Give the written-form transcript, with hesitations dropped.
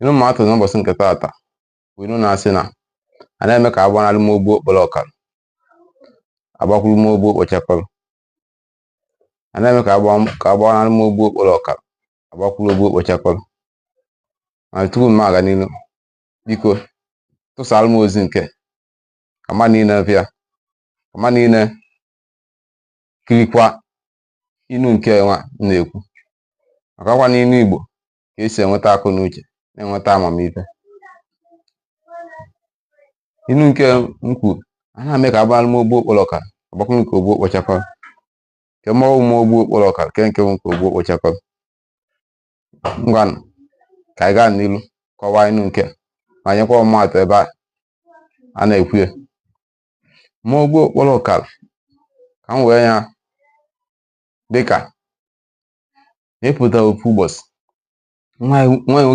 Inu mma atụ n'ụbọchị nke taata bụ inu na-asị na a na-eme ka agbanarị m ogbu okporo ọkara agbakwuru m ogbu okpochakọrọ. A na-eme ka agbanarị m ogbu okporo ọkara agbakwuru ogbu okpochakọrọ. Ma tupu m aga n'ilu, biko tụsara m ozi nke ka mmadụ niile bịa, ka mmadụ niile kirikwa inu nke nwa m na-ekwu, maka ọkwa n'inu Igbo ka esi enweta akụ na uche na-enweta amamihe. Inu nke m kwuru, a na-eme ka agbanarị m ogbu okporo ọkara agbakwuru nke ogbu okpochakọrọ. Nke mmanwụ m ogbu okporo ọkara nke m nke ogbu okpochakọrọ. Ngwanụ ka anyị gaa n'ilu kọwaa inu nke ma nyekwa ọmụmaatụ ebe a na-ekwu ya. Ma ogbu okporo ọkara ka m wee ya dịka ịpụta ofu ụbọchị nwa nwoke